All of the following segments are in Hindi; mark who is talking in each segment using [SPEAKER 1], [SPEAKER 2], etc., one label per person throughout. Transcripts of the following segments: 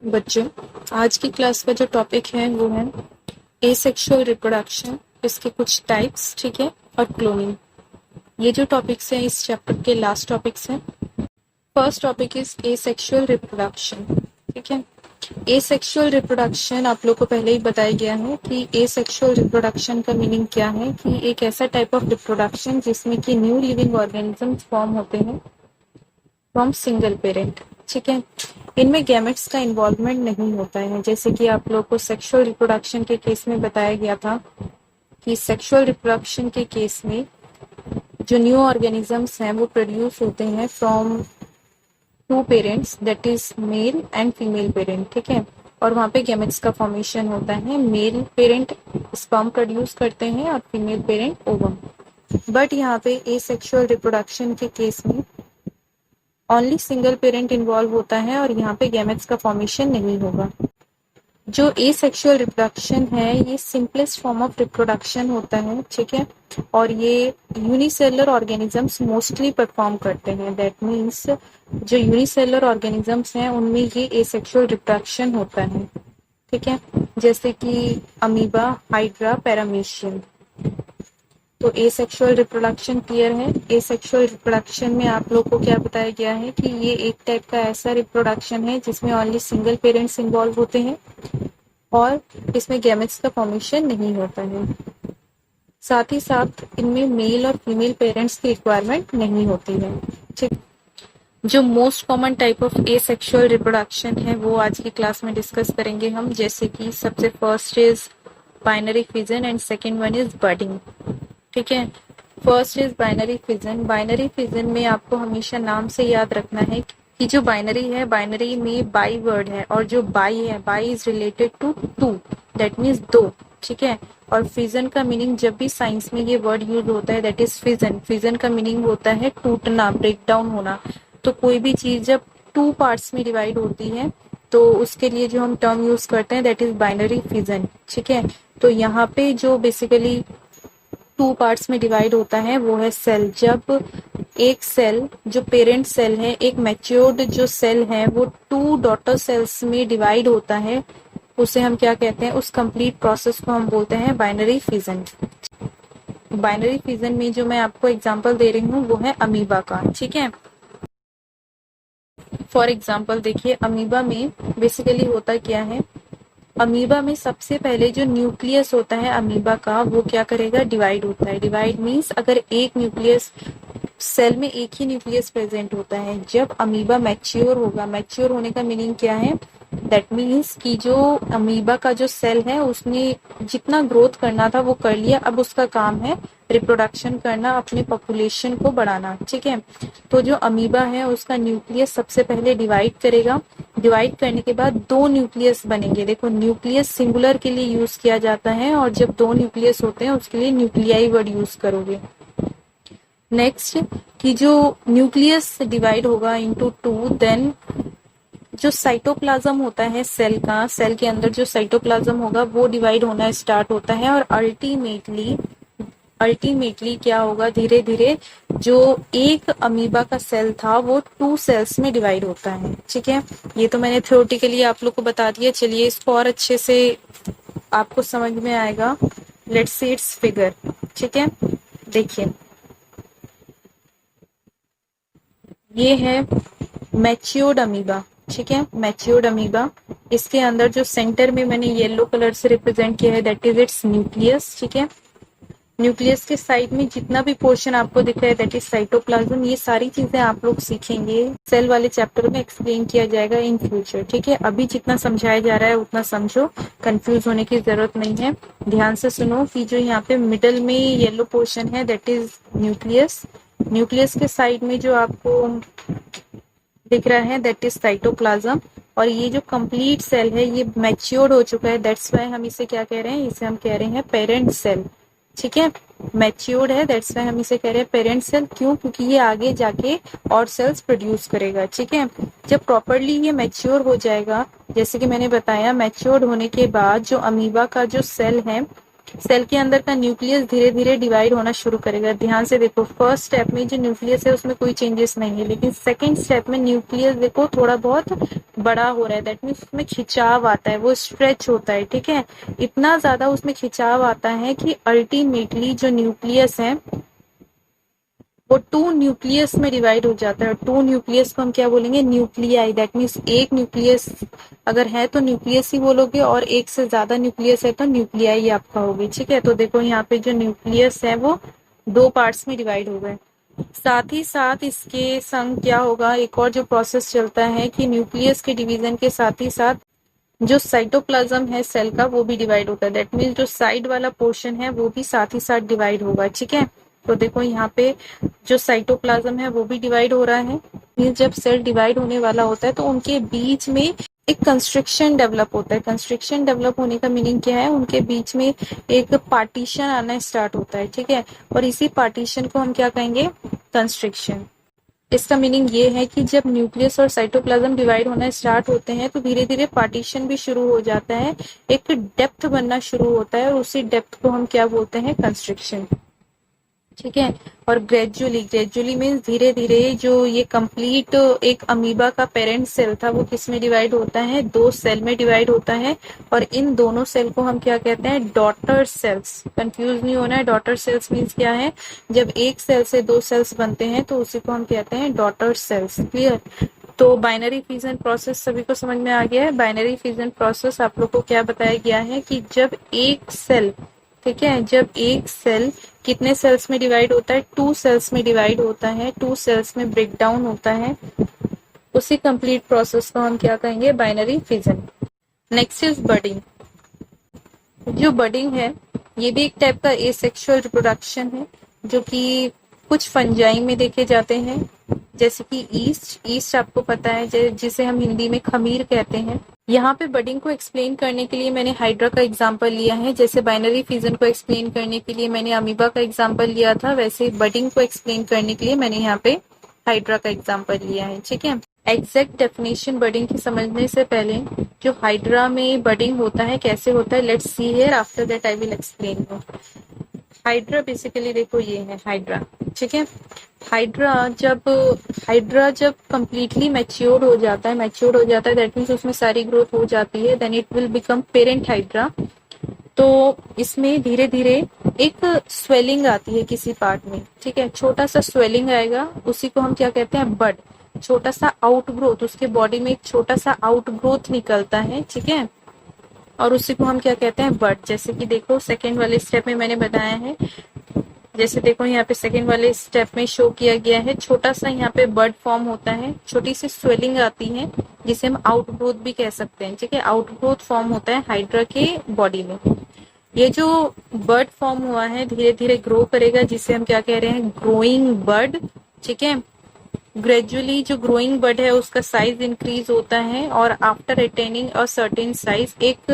[SPEAKER 1] बच्चों, आज की क्लास का जो टॉपिक है वो है एसेक्सुअल रिप्रोडक्शन, इसके कुछ टाइप्स, ठीक है, और क्लोनिंग। ये जो टॉपिक्स हैं इस चैप्टर के लास्ट टॉपिक्स हैं। First topic is asexual reproduction, ठीक है। एसेक्सुअल रिप्रोडक्शन आप लोग को पहले ही बताया गया है कि एसेक्सुअल रिप्रोडक्शन का मीनिंग क्या है, कि एक ऐसा टाइप ऑफ रिप्रोडक्शन जिसमें कि न्यू लिविंग ऑर्गेनिजम्स फॉर्म होते हैं फ्रॉम सिंगल पेरेंट, ठीक है। इनमें गैमेट्स का इन्वॉल्वमेंट नहीं होता है, जैसे कि आप लोग को सेक्सुअल रिप्रोडक्शन के केस में बताया गया था कि सेक्सुअल रिप्रोडक्शन के केस में जो न्यू ऑर्गेनिजम्स हैं वो प्रोड्यूस होते हैं from two parents, that is male and female parent, ठीक है। और वहाँ पे गैमेट्स का फॉर्मेशन होता है, मेल पेरेंट स्पर्म प्रोड्यूस करते हैं और फीमेल पेरेंट ओवम। बट यहाँ पे एसेक्सुअल रिप्रोडक्शन के केस में ओनली सिंगल पेरेंट इन्वॉल्व होता है और यहाँ पे गैमेट्स का फॉर्मेशन नहीं होगा। जो एसेक्सुअल रिप्रोडक्शन है ये सिंपलेस्ट फॉर्म ऑफ रिप्रोडक्शन होता है, ठीक है। और ये यूनिसेलुलर ऑर्गेनिजम्स मोस्टली परफॉर्म करते हैं, दैट मीन्स जो यूनिसेलुलर ऑर्गेनिजम्स हैं उनमें ये एसेक्सुअल रिप्रोडक्शन होता है, ठीक है। जैसे कि अमीबा, हाइड्रा, पैरामीशियम। तो एसेक्सुअल रिप्रोडक्शन क्लियर है। एसेक्सुअल रिप्रोडक्शन में आप लोग को क्या बताया गया है कि ये एक टाइप का ऐसा रिप्रोडक्शन है जिसमें ओनली सिंगल पेरेंट्स इन्वॉल्व होते हैं और इसमें गैमेट्स का फॉर्मेशन नहीं होता है। साथ ही साथ इनमें मेल और फीमेल पेरेंट्स की रिक्वायरमेंट नहीं होती है, ठीक। जो most common type of asexual reproduction है वो आज की क्लास में डिस्कस करेंगे हम, जैसे कि सबसे first is binary fission and second one is budding, ठीक है। First is binary fission. Binary fission में आपको हमेशा नाम से याद रखना है कि जो बाइनरी है, बाइनरी में बाई वर्ड है और जो बाई है, bi is related to two, that means दो, ठीक है। और फिजन का मीनिंग जब भी साइंस में ये वर्ड यूज होता है दैट इज फिजन। फिजन का मीनिंग होता है टूटना, ब्रेक डाउन होना। तो कोई भी चीज जब टू पार्ट्स में डिवाइड होती है तो उसके लिए जो हम टर्म यूज करते हैं दैट इज बाइनरी फिजन, ठीक है। तो यहाँ पे जो बेसिकली टू पार्ट्स में डिवाइड होता है वो है सेल। जब एक सेल जो पेरेंट सेल है, एक मैच्योर्ड जो सेल है वो टू डॉटर सेल्स में डिवाइड होता है, उसे हम क्या कहते हैं, उस कंप्लीट प्रोसेस को हम बोलते हैं बाइनरी फिजन। बाइनरी फिजन में जो मैं आपको एग्जांपल दे रही हूँ वो है अमीबा का, ठीक है। फॉर एग्जांपल देखिए, अमीबा में बेसिकली होता क्या है, अमीबा में सबसे पहले जो न्यूक्लियस होता है अमीबा का वो क्या करेगा, डिवाइड होता है। डिवाइड मीन्स अगर एक न्यूक्लियस, सेल में एक ही न्यूक्लियस प्रेजेंट होता है। जब अमीबा मैच्योर होगा, मैच्योर होने का मीनिंग क्या है, दैट मीन्स कि जो अमीबा का जो सेल है उसने जितना ग्रोथ करना था वो कर लिया, अब उसका काम है रिप्रोडक्शन करना, अपने पॉपुलेशन को बढ़ाना, ठीक है। तो जो अमीबा है उसका न्यूक्लियस सबसे पहले डिवाइड करेगा। डिवाइड करने के बाद दो न्यूक्लियस बनेंगे। देखो, न्यूक्लियस सिंगुलर के लिए यूज किया जाता है और जब दो न्यूक्लियस होते हैं उसके लिए न्यूक्लियाई वर्ड यूज करोगे। नेक्स्ट, कि जो न्यूक्लियस डिवाइड होगा इनटू टू, देन जो साइटोप्लाज्म होता है सेल का, सेल के अंदर जो साइटोप्लाज्म होगा वो डिवाइड होना स्टार्ट होता है और अल्टीमेटली क्या होगा, धीरे धीरे जो एक अमीबा का सेल था वो टू सेल्स में डिवाइड होता है, ठीक है। ये तो मैंने थ्योरेटिकली आप लोग को बता दिया। चलिए इसको और अच्छे से आपको समझ में आएगा। लेट्स सी इट्स फिगर, ठीक है। देखिए, ये है मैच्योर्ड अमीबा, ठीक है, मैच्योर्ड अमीबा। इसके अंदर जो सेंटर में मैंने येलो कलर से रिप्रेजेंट किया है दैट इज इट्स न्यूक्लियस, ठीक है। न्यूक्लियस के साइड में जितना भी पोर्शन आपको दिख रहा है दैट इज साइटोप्लाज्म। ये सारी चीजें आप लोग सीखेंगे, सेल वाले चैप्टर में एक्सप्लेन किया जाएगा इन फ्यूचर, ठीक है। अभी जितना समझाया जा रहा है उतना समझो, कंफ्यूज होने की जरूरत नहीं है। ध्यान से सुनो कि जो यहाँ पे मिडल में येलो पोर्शन है दैट इज न्यूक्लियस। न्यूक्लियस के साइड में जो आपको दिख रहा है दैट इज साइटोप्लाज्म। और ये जो कंप्लीट सेल है ये मैच्योर्ड हो चुका है, दैट्स वाई हम इसे क्या कह रहे हैं, इसे हम कह रहे हैं पेरेंट सेल, ठीक है। मैच्योर्ड है दैट्स वाई हम इसे कह रहे हैं पेरेंट सेल। क्यों? क्योंकि ये आगे जाके और सेल्स प्रोड्यूस करेगा, ठीक है। जब प्रॉपरली ये मैच्योर हो जाएगा, जैसे कि मैंने बताया, मैच्योर्ड होने के बाद जो अमीबा का जो सेल है सेल के अंदर का न्यूक्लियस धीरे धीरे डिवाइड होना शुरू करेगा। ध्यान से देखो, फर्स्ट स्टेप में जो न्यूक्लियस है उसमें कोई चेंजेस नहीं है, लेकिन सेकंड स्टेप में न्यूक्लियस देखो थोड़ा बहुत बड़ा हो रहा है। दैट मीन्स उसमें खिंचाव आता है, वो स्ट्रेच होता है, ठीक है। इतना ज्यादा उसमें खिंचाव आता है कि अल्टीमेटली जो न्यूक्लियस है वो टू न्यूक्लियस में डिवाइड हो जाता है। टू न्यूक्लियस को हम क्या बोलेंगे? न्यूक्लियाई। दैट मीन्स एक न्यूक्लियस अगर है तो न्यूक्लियस ही बोलोगे, और एक से ज्यादा न्यूक्लियस है तो न्यूक्लियाई आपका होगी, ठीक है। तो देखो यहाँ पे जो न्यूक्लियस है वो दो पार्ट्स में डिवाइड हो गए। साथ ही साथ इसके संग क्या होगा, एक और जो प्रोसेस चलता है कि न्यूक्लियस के डिवीजन के साथ ही साथ जो साइटोप्लाज्म है सेल का वो भी डिवाइड होता है। दैट मीन्स जो साइड वाला पोर्शन है वो भी साथ ही साथ डिवाइड होगा, ठीक है। तो देखो यहाँ पे जो साइटोप्लाज्म है वो भी डिवाइड हो रहा है। जब सेल डिवाइड होने वाला होता है तो उनके बीच में एक कंस्ट्रिक्शन डेवलप होता है। कंस्ट्रिक्शन डेवलप होने का मीनिंग क्या है? उनके बीच में एक पार्टीशन आना स्टार्ट होता है, ठीक है। और इसी पार्टीशन को हम क्या कहेंगे? कंस्ट्रिक्शन। इसका मीनिंग ये है कि जब न्यूक्लियस और साइटोप्लाज्म डिवाइड होना स्टार्ट होते हैं तो धीरे धीरे पार्टीशन भी शुरू हो जाता है, एक डेप्थ बनना शुरू होता है, और उसी डेप्थ को हम क्या बोलते हैं? कंस्ट्रिक्शन, ठीक है। और ग्रेजुअली मीन्स धीरे धीरे जो ये कंप्लीट एक अमीबा का पेरेंट सेल था वो किस में डिवाइड होता है? दो सेल में डिवाइड होता है। और इन दोनों सेल को हम क्या कहते हैं? Daughter cells. कंफ्यूज नहीं होना है, डॉटर सेल्स मीन्स क्या है? जब एक सेल से दो सेल्स बनते हैं तो उसी को हम कहते हैं डॉटर सेल्स। क्लियर? तो बाइनरी फ्यूजन प्रोसेस सभी को समझ में आ गया है। बाइनरी फ्यूजन प्रोसेस आप लोग को क्या बताया गया है कि जब एक सेल, ठीक है, जब एक सेल कितने सेल्स में डिवाइड होता है? टू सेल्स में डिवाइड होता है, टू सेल्स में ब्रेक डाउन होता है, उसी कंप्लीट प्रोसेस को हम क्या कहेंगे? Binary fission. Next is budding. जो बडिंग है ये भी एक टाइप का एसेक्सुअल रिप्रोडक्शन है जो कि कुछ फंजाई में देखे जाते हैं, जैसे कि ईस्ट आपको पता है जिसे हम हिंदी में खमीर कहते हैं। यहाँ पे बडिंग को एक्सप्लेन करने के लिए मैंने हाइड्रा का एग्जांपल लिया है। जैसे बाइनरी फिजन को एक्सप्लेन करने के लिए मैंने अमीबा का एग्जांपल लिया था, वैसे बडिंग को एक्सप्लेन करने के लिए मैंने यहाँ पे हाइड्रा का एग्जांपल लिया है, ठीक है। एग्जैक्ट डेफिनेशन बडिंग की समझने से पहले जो हाइड्रा में बडिंग होता है कैसे होता है, let's see here, after that I will explain you. Hydra basically देखो ये है हाइड्रा, ठीक है। हाइड्रा जब कंप्लीटली मैच्योर हो जाता है, दैट मीन्स उसमें सारी ग्रोथ हो जाती है, then it will become parent hydra. तो इसमें धीरे धीरे एक स्वेलिंग आती है किसी पार्ट में, ठीक है, छोटा सा स्वेलिंग आएगा, उसी को हम क्या कहते हैं? बड। छोटा सा आउटग्रोथ, उसके बॉडी में एक छोटा सा आउटग्रोथ निकलता है, ठीक है, और उसी को हम क्या कहते हैं? बड। जैसे कि देखो सेकेंड वाले स्टेप में मैंने बताया है, जैसे देखो यहाँ पे सेकेंड वाले स्टेप में शो किया गया है, छोटा सा यहाँ पे बर्ड फॉर्म होता है, छोटी सी स्वेलिंग आती है जिसे हम आउटग्रोथ भी कह सकते हैं, ठीक है। आउटग्रोथ फॉर्म होता है हाइड्रा के बॉडी में। ये जो बर्ड फॉर्म हुआ है धीरे धीरे ग्रो करेगा, जिसे हम क्या कह रहे हैं? ग्रोइंग बर्ड, ठीक है। ग्रेजुअली जो ग्रोइंग बर्ड है उसका साइज इंक्रीज होता है, और after attaining a certain size, एक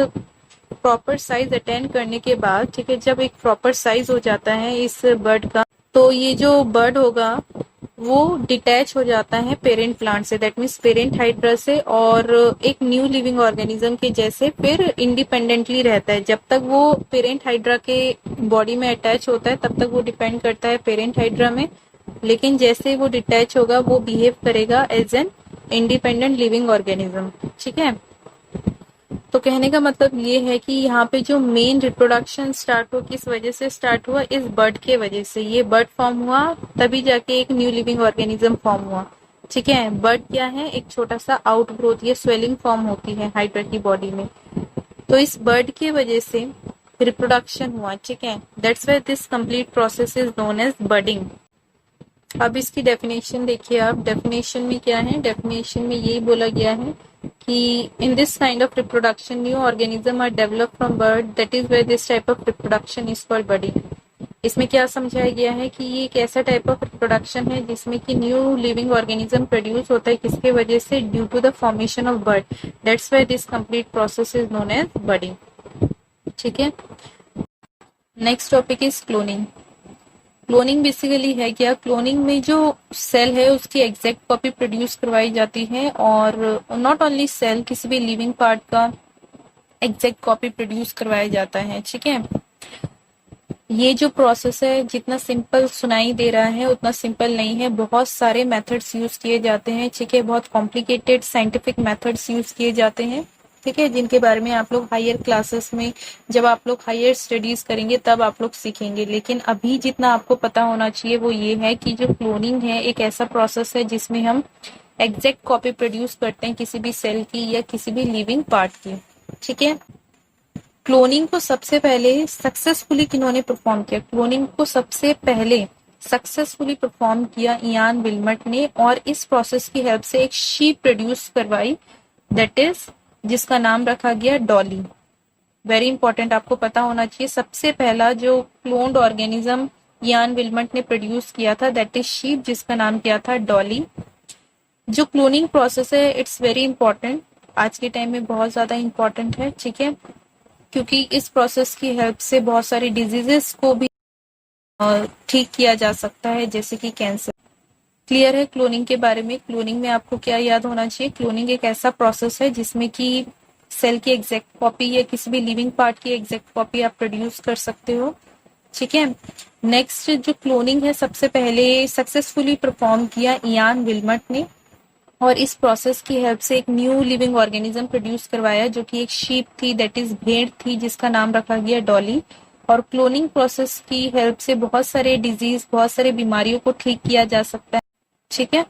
[SPEAKER 1] प्रॉपर साइज अटेंड करने के बाद, ठीक है, जब एक प्रॉपर साइज हो जाता है इस बर्ड का, तो ये जो बर्ड होगा वो डिटैच हो जाता है पेरेंट प्लांट से, दैट मीन्स पेरेंट हाइड्रा से, और एक न्यू लिविंग ऑर्गेनिज्म के जैसे फिर इंडिपेंडेंटली रहता है। जब तक वो पेरेंट हाइड्रा के बॉडी में अटैच होता है तब तक वो डिपेंड करता है पेरेंट हाइड्रा में, लेकिन जैसे वो डिटैच होगा वो बिहेव करेगा as an independent living organism, ठीक है। तो कहने का मतलब ये है कि यहाँ पे जो मेन रिप्रोडक्शन स्टार्ट हो किस वजह से स्टार्ट हुआ? इस बर्ड के वजह से। ये बर्ड फॉर्म हुआ तभी जाके एक न्यू लिविंग ऑर्गेनिज्म फॉर्म हुआ, ठीक है। बर्ड क्या है? एक छोटा सा आउटग्रोथ, ये स्वेलिंग फॉर्म होती है हाइड्रा की बॉडी में, तो इस बर्ड की वजह से रिप्रोडक्शन हुआ, ठीक है। That's why this complete process is known as budding. अब इसकी डेफिनेशन देखिए आप, डेफिनेशन में क्या है? डेफिनेशन में यही बोला गया है कि in this kind of reproduction new organism are develop from bud, that is where this type of reproduction is called budding. इसमें क्या समझाया गया है कि ये एक ऐसा टाइप ऑफ रिप्रोडक्शन है जिसमें कि न्यू लिविंग ऑर्गेनिज्म प्रोड्यूस होता है, किसके वजह से? Due to the formation of bud, that's why this complete process is known as budding, ठीक है। Next topic is cloning. Cloning basically है क्या? क्लोनिंग में जो सेल है उसकी एग्जैक्ट कॉपी प्रोड्यूस करवाई जाती है, और नॉट ओनली सेल, किसी भी लिविंग पार्ट का एग्जैक्ट कॉपी प्रोड्यूस करवाया जाता है, ठीक है। ये जो प्रोसेस है जितना सिंपल सुनाई दे रहा है उतना सिंपल नहीं है, बहुत सारे मेथड्स यूज किए जाते हैं, ठीक है, बहुत कॉम्प्लिकेटेड साइंटिफिक मेथड्स यूज किए जाते हैं, ठीक है, जिनके बारे में आप लोग हायर क्लासेस में, जब आप लोग हायर स्टडीज करेंगे तब आप लोग सीखेंगे। लेकिन अभी जितना आपको पता होना चाहिए वो ये है कि जो क्लोनिंग है एक ऐसा प्रोसेस है जिसमें हम एग्जैक्ट कॉपी प्रोड्यूस करते हैं किसी भी सेल की या किसी भी लिविंग पार्ट की, ठीक है। क्लोनिंग को सबसे पहले सक्सेसफुली किन्होंने परफॉर्म किया? क्लोनिंग को सबसे पहले सक्सेसफुली परफॉर्म किया इयान विल्मट ने, और इस प्रोसेस की हेल्प से एक शीप प्रोड्यूस करवाई, दैट इज जिसका नाम रखा गया डॉली। वेरी इंपॉर्टेंट, आपको पता होना चाहिए सबसे पहला जो क्लोन्ड ऑर्गेनिज्म इयान विल्मट ने प्रोड्यूस किया था दैट इज शीप, जिसका नाम क्या था? डॉली। जो क्लोनिंग प्रोसेस है इट्स वेरी इंपॉर्टेंट, आज के टाइम में बहुत ज्यादा इंपॉर्टेंट है, ठीक है, क्योंकि इस प्रोसेस की हेल्प से बहुत सारी डिजीजेस को भी ठीक किया जा सकता है, जैसे कि कैंसर। क्लियर है क्लोनिंग के बारे में? क्लोनिंग में आपको क्या याद होना चाहिए? क्लोनिंग एक ऐसा प्रोसेस है जिसमें कि सेल की एग्जैक्ट कॉपी या किसी भी लिविंग पार्ट की एग्जैक्ट कॉपी आप प्रोड्यूस कर सकते हो, ठीक है। नेक्स्ट जो क्लोनिंग है सबसे पहले सक्सेसफुली परफॉर्म किया इयान विल्मट ने, और इस प्रोसेस की हेल्प से एक न्यू लिविंग ऑर्गेनिज्म प्रोड्यूस करवाया जो कि एक शीप थी, दैट इज भेड़ थी, जिसका नाम रखा गया डॉली। और क्लोनिंग प्रोसेस की हेल्प से बहुत सारे डिजीज, बहुत सारे बीमारियों को ठीक किया जा सकता है, ठीक है।